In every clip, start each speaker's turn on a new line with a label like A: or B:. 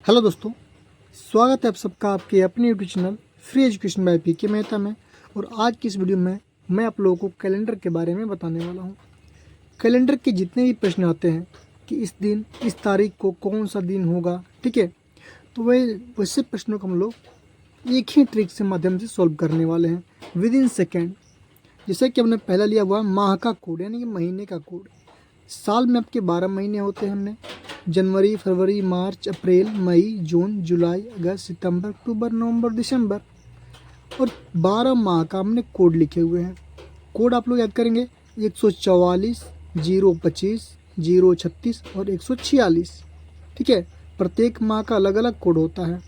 A: Hello दोस्तों, स्वागत है आप सबका आपके अपने YouTube channel free education by PK Mehta में। और आज की इस वीडियो में मैं आप लोगों को कैलेंडर के बारे में बताने वाला हूं। कैलेंडर के जितने भी प्रश्न आते हैं कि इस दिन इस तारीख को कौन सा दिन होगा, ठीक है, तो वैसे प्रश्नों को हम लोग एक ही ट्रिक से माध्यम से सॉल्व करने वाले हैं विद इन सेकेंड। जैसे कि हमने पहला लिया हुआ माह का कोड यानी कि महीने का कोड। साल में आपके 12 महीने होते हैं। हमने जनवरी, फरवरी, मार्च, अप्रैल, मई, जून, जुलाई, अगस्त, सितंबर, अक्टूबर, नवंबर, दिसंबर और 12 माह का हमने कोड लिखे हुए हैं। कोड आप लोग याद करेंगे 144, 025, 036 और 146, ठीक है। प्रत्येक माह का अलग अलग कोड होता है।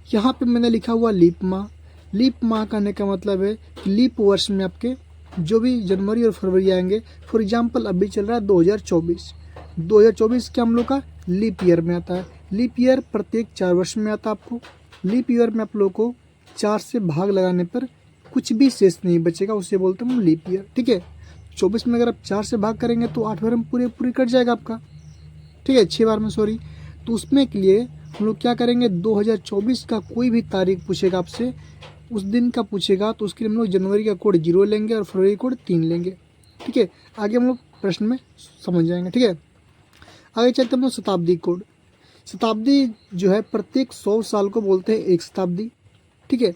A: यहाँ पे मैंने लिखा हुआ लीप माह। लीप माह कहने का मतलब है कि लीप वर्ष में आपके जो भी जनवरी और फरवरी आएंगे, फॉर एग्जांपल अभी चल रहा है 2024 के हम लोग का लीप ईयर में आता है। लीप ईयर प्रत्येक 4 वर्ष में आता है आपको। लीप ईयर में आप लोगों को 4 से भाग लगाने पर कुछ भी शेष नहीं बचेगा, उसे बोलते हैं हम लीप ईयर, ठीक है। 24 में अगर आप 4 से भाग करेंगे तो 8 बार में पूरे कट जाएगा आपका, ठीक है, 6 बार में सॉरी। तो उसमें के लिए हम लोग क्या करेंगे, 2024 का कोई भी तारीख पूछेगा आपसे, उस दिन का पूछेगा तो उसके लिए हम लोग जनवरी का कोड 0 लेंगे और फरवरी कोड 3 लेंगे, ठीक है। आगे हम लोग प्रश्न में समझ जाएंगे, ठीक है। आगे चलते हम लोग शताब्दी कोड। शताब्दी जो है प्रत्येक 100 साल को बोलते हैं एक शताब्दी, ठीक है।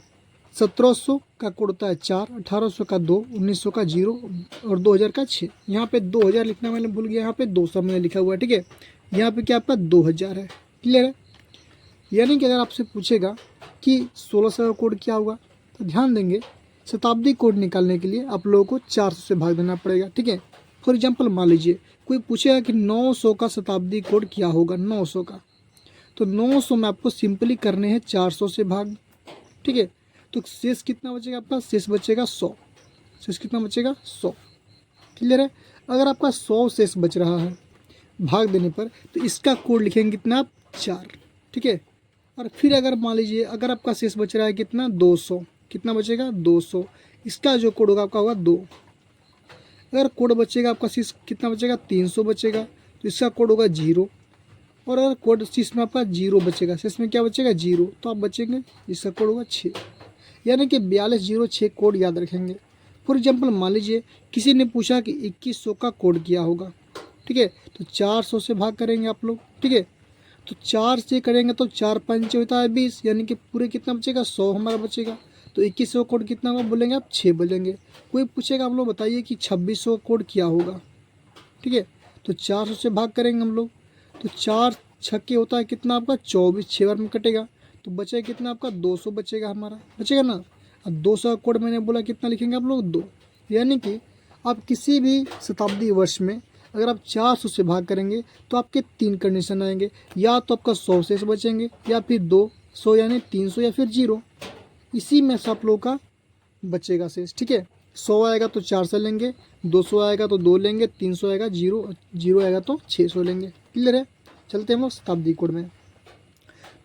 A: 1700 का कोड होता है 4, 1800 का 2, 1900 का 0 और 2000 का 6। यहाँ पे 2000 लिखना मैंने भूल गया, यहाँ पे 200 मैंने लिखा हुआ है, ठीक है। यहाँ पे क्या आपका 2000 है, क्लियर है। यानी कि अगर आपसे पूछेगा कि 1600 का कोड क्या होगा, तो ध्यान देंगे शताब्दी कोड निकालने के लिए आप लोगों को 400 से भाग देना पड़ेगा, ठीक है। फॉर एग्जांपल मान लीजिए कोई पूछेगा कि 900 का शताब्दी कोड क्या होगा, 900 का, तो 900 में आपको सिंपली करने हैं 400 से भाग, ठीक है। तो शेष कितना बचेगा आपका, शेष बचेगा 100। शेष कितना बचेगा 100, क्लियर है। अगर आपका 100 शेष बच रहा है भाग देने पर, तो इसका कोड लिखेंगे कितना आप 4, ठीक है। और फिर अगर मान लीजिए अगर आपका शेष बच रहा है कितना 200, कितना बचेगा 200, इसका जो कोड होगा आपका होगा 2। अगर कोड बचेगा आपका शेष कितना बचेगा 300 बचेगा, तो इसका कोड होगा 0। और अगर कोड शेष में आपका 0 बचेगा, शेष में क्या बचेगा 0, तो आप बचेंगे इसका कोड होगा 6। यानी कि 4206 कोड याद रखेंगे। फॉर एग्जाम्पल मान लीजिए किसी ने पूछा कि 2100 का कोड क्या होगा, ठीक है, तो 400 से भाग करेंगे आप लोग, ठीक है। तो 4 से करेंगे तो 4 5 होता है 20, यानी कि पूरे कितना बचेगा 100 हमारा बचेगा। तो 2100 कोड कितना होगा बोलेंगे आप 6 बोलेंगे। कोई पूछेगा आप लोग बताइए कि 2600 कोड क्या होगा, ठीक है, तो 400 से भाग करेंगे हम लोग, तो 4 छक्के होता है कितना आपका 24, 6 बार में कटेगा, तो बचेगा कितना आपका 200 बचेगा हमारा, बचेगा ना। अब 200 का कोड मैंने बोला कितना लिखेंगे आप लोग 2। यानी कि आप किसी भी शताब्दी वर्ष में अगर आप 400 से भाग करेंगे तो आपके 3 कंडीशन आएंगे, या तो आपका 100 शेष बचेंगे, या फिर 200 यानी 300, या फिर 0। इसी में से आप लोगों का बचेगा शेष, ठीक है। 100 आएगा तो 4 से लेंगे, 200 आएगा तो 2 लेंगे, 300 आएगा 0 आएगा तो 600 लेंगे, क्लियर है। चलते हैं हम लोग शताब्दी कोड में।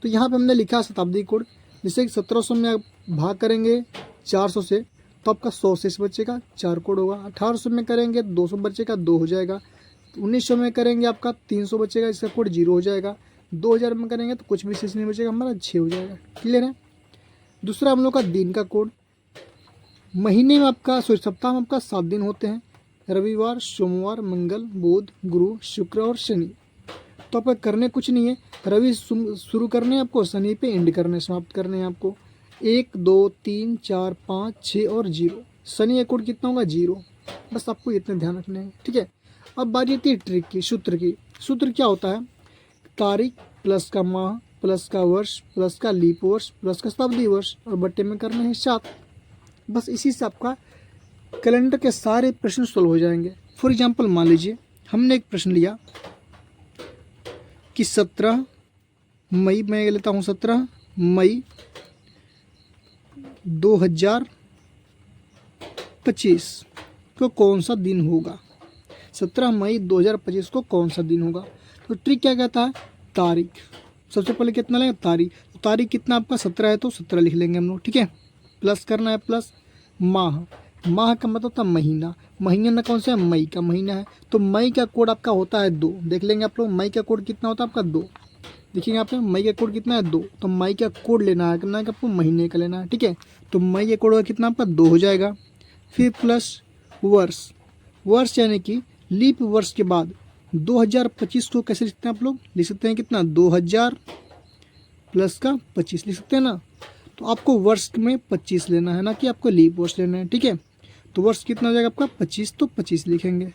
A: तो यहाँ पे हमने लिखा शताब्दी कोड, जैसे कि 1700 में आप भाग करेंगे 400 से तो आपका 100 शेष बचेगा, 4 कोड होगा। 1800 में करेंगे 200 बचेगा, 2 हो जाएगा। 1900 में करेंगे आपका 300 बचेगा, इसका कोड 0 हो जाएगा। 2000 में करेंगे तो कुछ भी शेष नहीं बचेगा, हमारा 6 हो जाएगा, क्लियर है। दूसरा हम लोग का दिन का कोड। महीने में आपका सप्ताह में आपका 7 दिन होते हैं, रविवार, सोमवार, मंगल, बुध, गुरु, शुक्र और शनि। तो आपका करने कुछ नहीं है, रवि शुरू करने हैं आपको, शनि पे एंड करने समाप्त करने हैं आपको। 1 2 3 4 5 6 और 0। शनि का कोड कितना होगा 0, बस आपको इतने ध्यान रखने हैं, ठीक है। अब बारी आती है ट्रिक की, सूत्र की। सूत्र क्या होता है, तारीख प्लस का माह प्लस का वर्ष प्लस का लीप वर्ष प्लस का शताब्दी वर्ष और बट्टे में करने हैं 7। बस इसी से आपका कैलेंडर के सारे प्रश्न सोल्व हो जाएंगे। फॉर एग्जाम्पल मान लीजिए हमने एक प्रश्न लिया कि 17 मई, मैं लेता हूँ 17 मई 2025 को कौन सा दिन होगा। 17 मई 2025 को कौन सा दिन होगा। तो ट्रिक क्या कहता है, तारीख सबसे पहले कितना लेंगे तारीख। तो तारीख कितना आपका 17 है तो 17 लिख लेंगे हम लोग, ठीक है। प्लस करना है प्लस माह, माह का मतलब होता है महीना, महीना कौन सा है मई का महीना है, तो मई का कोड आपका होता है 2। देख लेंगे आप लोग मई का कोड कितना होता है आपका 2। देखिए यहाँ पे मई का कोड कितना है 2, तो मई का कोड लेना है, करना है कि आपको महीने का लेना है, ठीक है। तो मई का कोड कितना आपका 2 हो जाएगा। फिर प्लस वर्ष, वर्ष यानी कि लीप वर्ष के बाद 2025 को कैसे लिखते हैं आप लोग, लिख सकते हैं कितना 2000 प्लस का 25 लिख सकते हैं ना। तो आपको वर्ष में 25 लेना है ना कि आपको लीप वर्ष लेना है, ठीक है। तो वर्ष कितना हो जाएगा आपका 25, तो 25 लिखेंगे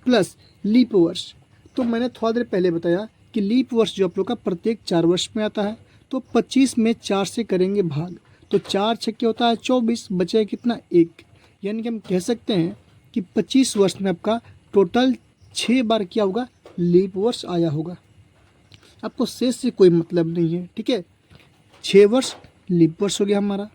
A: प्लस लीप वर्ष। तो मैंने थोड़ा देर पहले बताया कि लीप वर्ष जो आप लोग का प्रत्येक 4 वर्ष में आता है, तो 25 में 4 से करेंगे भाग, तो 4 छक्के होता है 24, बचेगा कितना 1, यानी कि हम कह सकते हैं कि 25 वर्ष में आपका टोटल 6 बार क्या होगा, लीप वर्ष आया होगा। आपको शेष से कोई मतलब नहीं है, ठीक है। 6 वर्ष लीप वर्ष हो गया हमारा।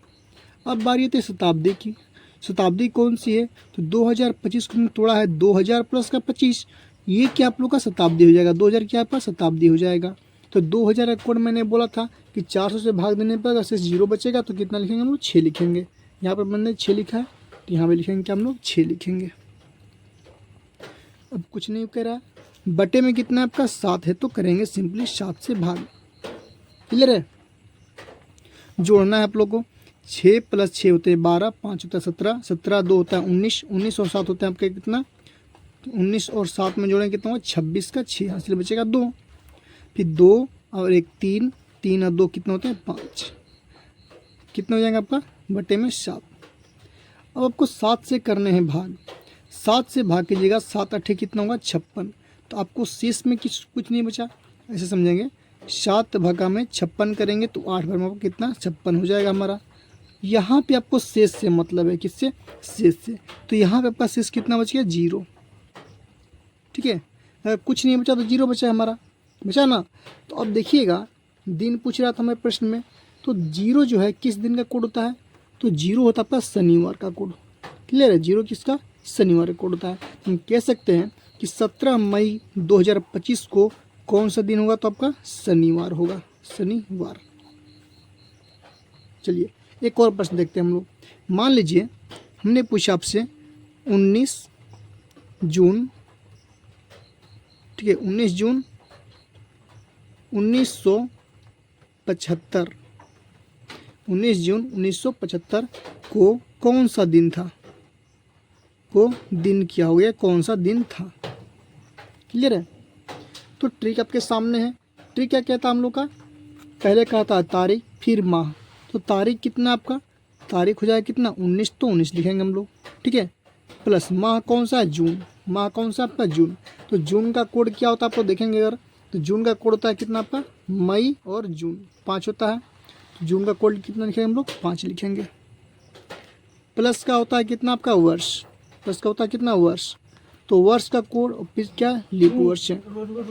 A: अब बारी आती है शताब्दी की। शताब्दी कौन सी है, तो 2025 को तोड़ा है 2000 प्लस का 25, ये क्या आप लोग का शताब्दी हो जाएगा, 2000 क्या आपका शताब्दी हो जाएगा। तो 2000 का कोड मैंने बोला था कि 400 से भाग देने पर अगर शेष 0 बचेगा तो कितना लिखेंगे हम लोग 6 लिखेंगे। यहाँ पर मैंने 6 लिखा है, तो यहाँ पर लिखेंगे क्या हम लोग 6 लिखेंगे। अब कुछ नहीं कह रहा है, बटे में कितना आपका 7 है, तो करेंगे सिंपली 7 से भाग। क्लियर है, जोड़ना है आप लोगों को। 6 + 6 होते हैं 12, 5 होता है 17, 17 2 होता है 19, 19 और 7 होता है आपके कितना, 19 और 7 में जोड़ेंगे कितना होगा 26 का 6, हासिल बचेगा 2। फिर 2 और 1 3, 3 और 2 कितना होता है 5, कितना हो जाएगा आपका बटे में 7। अब आपको 7 से करने हैं भाग, 7 से भाग कीजिएगा, 7 8 कितना होगा 56, तो आपको शेष में कुछ नहीं बचा, ऐसे समझेंगे। 7 भागा में 56 करेंगे तो 8 बार में आपको कितना 56 हो जाएगा हमारा। यहाँ पे आपको शेष से मतलब है, किससे, शेष से। तो यहाँ पे आपका शेष कितना बच गया 0, ठीक है। अगर कुछ नहीं बचा तो 0 बचा हमारा, बचा ना। तो अब देखिएगा, दिन पूछ रहा था हमें प्रश्न में, तो 0 जो है किस दिन का कोड होता है, तो 0 होता है आपका शनिवार का कोड। क्लियर है, 0 किसका, शनिवार का कोड होता है। हम कह सकते हैं कि 17 मई 2025 को कौन सा दिन होगा, तो आपका शनिवार होगा, शनिवार। चलिए एक और प्रश्न देखते हैं हम लोग। मान लीजिए हमने पूछा आपसे 19 जून, ठीक है, 19 जून 1975, 19 जून 1975 को कौन सा दिन था, को दिन क्या हो गया, कौन सा दिन था। क्लियर है, तो ट्रिक आपके सामने है। ट्रिक क्या कहता है हम लोग का, पहले कहा था तारीख फिर माह, तो तारीख कितना आपका, तारीख हो जाएगा कितना 19, तो 19 लिखेंगे हम लोग, ठीक है। प्लस माह कौन सा है, जून, माह कौन सा आपका जून, तो जून का कोड क्या होता है आपको देखेंगे अगर, तो जून का कोड होता है कितना आपका, मई और जून 5 होता है, तो जून का कोड कितना लिखेंगे हम लोग 5 लिखेंगे। प्लस का होता है कितना आपका वर्ष, प्लस का होता है कितना वर्ष, तो वर्ष का कोड फिर क्या लीप वर्ष है,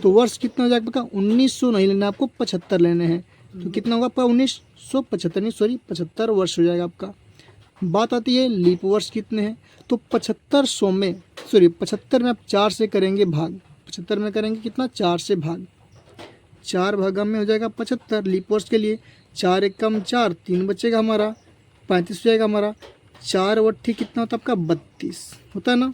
A: तो वर्ष कितना हो जाएगा आपका 1900 नहीं लेना आपको 75 लेने हैं, तो कितना होगा आपका 1975 नहीं सॉरी 75 वर्ष हो जाएगा आपका। बात आती है लीप वर्ष कितने हैं, तो 7500 में सॉरी 75 में आप 4 से करेंगे भाग, 75 में करेंगे कितना 4 से भाग, 4 भागा में हो जाएगा 75 लीप वर्ष के लिए। 4 एक कम 4, 3 बचेगा हमारा 35 हो जाएगा हमारा। 4 वट्ठी कितना होता है आपका 32 होता है ना,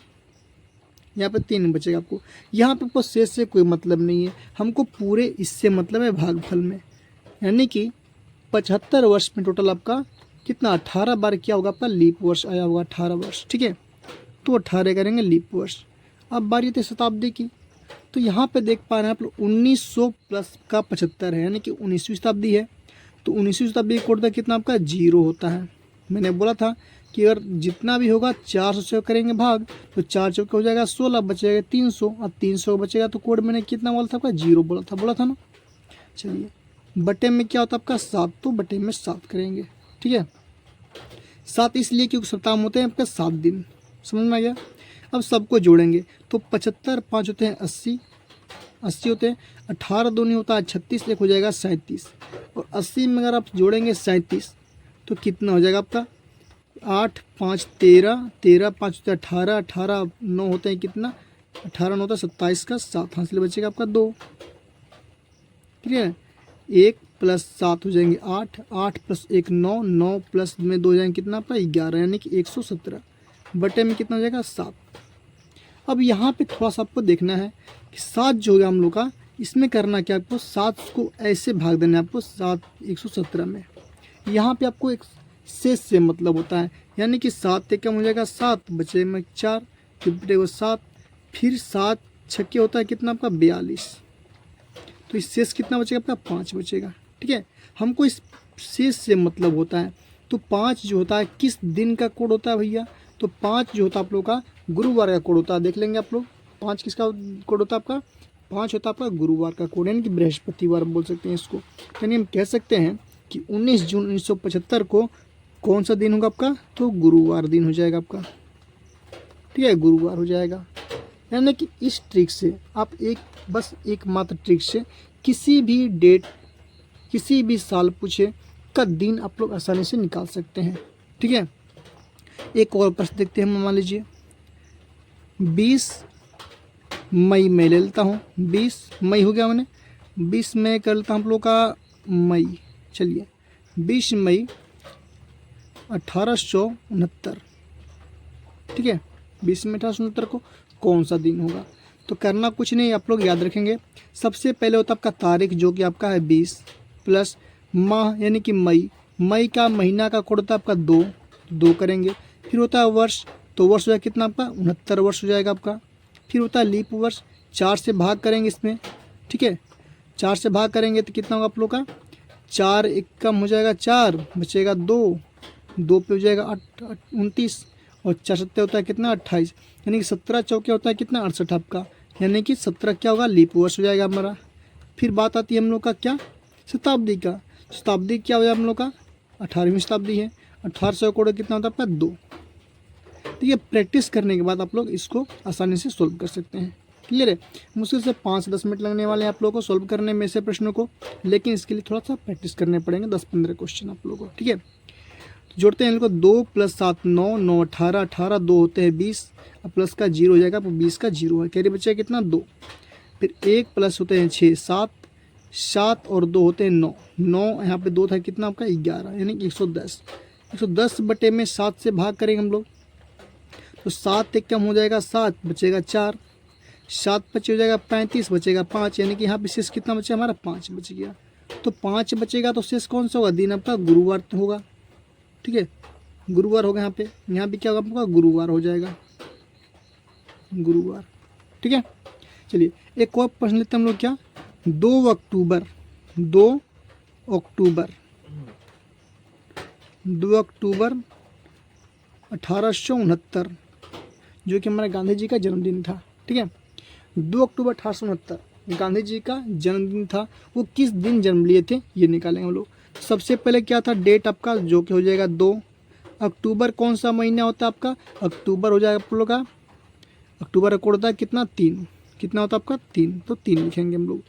A: यहाँ पे 3 बचेगा आपको। यहाँ पे आपको शेष से कोई मतलब नहीं है, हमको पूरे इससे मतलब है भागफल में, यानी कि 75 वर्ष में टोटल आपका कितना 18 बार क्या होगा आपका लीप वर्ष आया होगा, 18 वर्ष, ठीक है। तो 18 करेंगे लीप वर्ष। अब बारी आती है शताब्दी की, तो यहाँ पे देख पा रहे हैं आप लोग 1900 प्लस का 75 है, यानी कि 19वीं शताब्दी है। तो 19वीं शताब्दी कोड तक कितना आपका 0 होता है। मैंने बोला था कि अगर जितना भी होगा 400 से करेंगे भाग, तो 4 चौके हो जाएगा 16, बचेगा 300, अब 300 बचेगा तो कोड मैंने कितना बोला था आपका 0 बोला था ना। चलिए बटे में क्या होता है आपका 7, तो बटे में 7 करेंगे, ठीक है। 7 इसलिए क्योंकि सप्ताह में होते हैं आपका 7 दिन, समझ में आ गया। अब सबको जोड़ेंगे तो 75 5 होते हैं 80, 80 होते हैं, 18 2 नहीं होता है 36, एक हो जाएगा 37, और 80 में अगर आप जोड़ेंगे 37 तो कितना हो जाएगा आपका 8 5 13, 13 5 होता है 18, 18 9 होते हैं कितना 18 9 होता है 27 का 7, हासिल बचेगा आपका 2, ठीक है। 1 + 7 हो जाएंगे 8, 8 + 1 9, 9 + में 2 हो जाएंगे कितना आपका 11, यानी कि 117 बटे में कितना हो जाएगा 7। अब यहाँ पे थोड़ा सा आपको देखना है कि 7 जो होगा हम लोग का इसमें करना क्या, आपको 7 को ऐसे भाग देना है आपको 117 में। यहाँ पे आपको एक शेष से मतलब होता है, यानी कि 7 एक कम हो जाएगा 7, बचे में 4, फिर बटेगा 7, फिर 7 छक्के होता है कितना आपका 42, तो इस शेष कितना बचेगा आपका 5 बचेगा। ठीक है, हमको इस शेष से मतलब होता है। तो 5 जो होता है किस दिन का कोड होता है भैया, तो 5 जो होता है आप लोग का गुरुवार का कोड होता है। देख लेंगे आप लोग 5 किसका कोड होता है आपका, 5 होता है आपका गुरुवार का कोड, यानी कि बृहस्पतिवार बोल सकते हैं इसको। यानी हम कह सकते हैं कि 19 जून 1975 को कौन सा दिन होगा आपका, तो गुरुवार दिन हो जाएगा आपका। ठीक है, गुरुवार हो जाएगा। यानी कि इस ट्रिक से आप बस एक मात्र ट्रिक से किसी भी डेट, किसी भी साल पूछे का दिन आप लोग आसानी से निकाल सकते हैं। ठीक है, एक और प्रश्न देखते हैं। मान लीजिए 20 मई में ले लेता हूँ, 20 मई हो गया मैंने, 20 मई कर लेता हूँ आप लोग का मई। चलिए 20 मई 1869। ठीक है, 20 मई 1869 को कौन सा दिन होगा, तो करना कुछ नहीं, आप लोग याद रखेंगे। सबसे पहले होता है आपका तारीख जो कि आपका है 20 प्लस माह यानी कि मई, मई का महीना का कोड होता है आपका 2 करेंगे। फिर होता है वर्ष, तो वर्ष हो जाएगा कितना आपका 69 वर्ष हो जाएगा आपका। फिर होता है लीप वर्ष, 4 से भाग करेंगे इसमें। ठीक है, 4 से भाग करेंगे तो कितना होगा आप लोग का, 4 एक कम हो जाएगा 4, बचेगा 2 पे हो जाएगा 29, और 4 सत्ते होता है कितना 28, यानी कि 17 चौके होता है कितना 68 आपका, यानी कि 17 क्या होगा लीप वर्ष हो जाएगा हमारा। फिर बात आती है हम लोग का क्या, शताब्दी का। शताब्दी क्या हो जाएगा हम लोग का 18वीं शताब्दी है, 1800 कोड कितना होता है आपका 2। तो ये प्रैक्टिस करने के बाद आप लोग इसको आसानी से सोल्व कर सकते हैं। क्लियर है, मुश्किल से 5-10 मिनट लगने वाले हैं आप लोगों को सोल्व करने में ऐसे प्रश्नों को, लेकिन इसके लिए थोड़ा सा प्रैक्टिस करने पड़ेंगे, 10-15 क्वेश्चन आप लोगों को। ठीक है, जोड़ते हैं इनको, 2 + 7 9, 9 18, 18 2 होते हैं 20, अब प्लस का 0 हो जाएगा, 20 का 0 है, कैरी बचेगा कितना 2। फिर 1 प्लस होते हैं 6 7, 7 और 2 होते हैं 9, 9 यहाँ पे 2 था कितना आपका 11, यानी कि 110। 110 बटे में 7 से भाग करेंगे हम लोग, तो 7 एक कम हो जाएगा 7, बचेगा 4, 7 बचे हो जाएगा 35, बचेगा 5, यानी कि यहाँ पे शेष कितना बचा हमारा 5 बच गया। तो 5 बचेगा तो शेष कौन सा होगा, दिन आपका गुरुवार तो होगा। ठीक है, गुरुवार होगा यहाँ पे क्या होगा आपका गुरुवार हो जाएगा, गुरुवार। ठीक है, चलिए एक और प्रश्न लेते हैं हम लोग, क्या 2 अक्टूबर 2 अक्टूबर 2 अक्टूबर 1869 जो कि हमारा गांधी जी का जन्मदिन था। ठीक है, 2 अक्टूबर 1869 गांधी जी का जन्मदिन था। वो किस दिन जन्म लिए थे ये निकालेंगे हम लोग। सबसे पहले क्या था डेट आपका, जो कि हो जाएगा 2 अक्टूबर। कौन सा महीना होता है आपका, अक्टूबर हो जाएगा आप लोग का। अक्टूबर का कोड होता है कितना 3, कितना होता है आपका 3, तो 3 लिखेंगे हम लोग।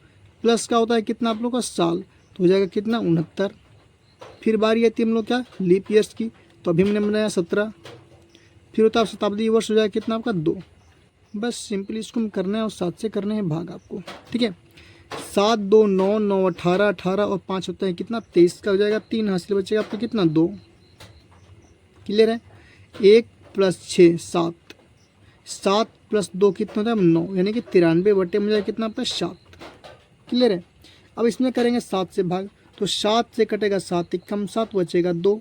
A: प्लस का होता है कितना आप लोग का साल, तो हो जाएगा कितना 69। फिर बारी आती है हम लोग क्या लीप ईयर्स की, तो अभी हमने बनाया 17। फिर होता है शताब्दी वर्ष, हो जाएगा कितना आपका 2। बस सिंपली इसको हम करना है और 7 से करने हैं भाग आपको। ठीक है, 7 2 9 9 18, 18 और 5 होता है कितना 23 का हो जाएगा, 3 हासिल बचेगा आपका कितना 2। क्लियर है, 1 + 6 7, 7 + 2 कितना होता है 9, यानी कि 93 बटे मुझे कितना आपका 7। क्लियर है, अब इसमें करेंगे 7 से भाग, तो 7 से कटेगा 7 एक कम 7, बचेगा 2,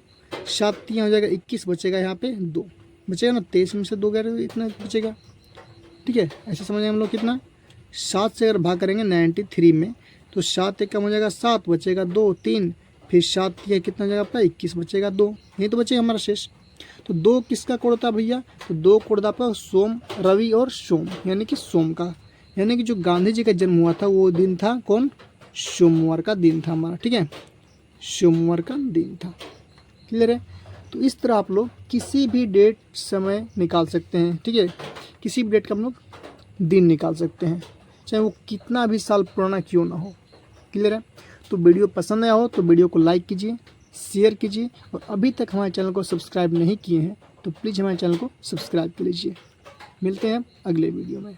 A: 7 3 हो जाएगा 21, बचेगा यहाँ पे 2, बचेगा ना 23 में से 2 गए इतना बचेगा। ठीक है, ऐसे समझेंगे हम लोग कितना 7 से अगर भाग करेंगे 93 में, तो 7 एक कम हो जाएगा 7, बचेगा 2 3, फिर 7 ये कितना हो जाएगा आपका 21, बचेगा 2, यही तो बचेगा हमारा शेष। तो 2 किसका कोड होता है भैया, तो 2 कोड होता आपका सोम रवि और सोम, यानी कि सोम का, यानी कि जो गांधी जी का जन्म हुआ था वो दिन था कौन, सोमवार का दिन था हमारा। ठीक है, सोमवार का दिन था। क्लियर है, तो इस तरह आप लोग किसी भी डेट समय निकाल सकते हैं। ठीक है, किसी भी डेट का हम लोग दिन निकाल सकते हैं, चाहे वो कितना भी साल पुराना क्यों ना हो। क्लियर है, तो वीडियो पसंद आया हो तो वीडियो को लाइक कीजिए, शेयर कीजिए, और अभी तक हमारे चैनल को सब्सक्राइब नहीं किए हैं तो प्लीज़ हमारे चैनल को सब्सक्राइब कर लीजिए। मिलते हैं अगले वीडियो में।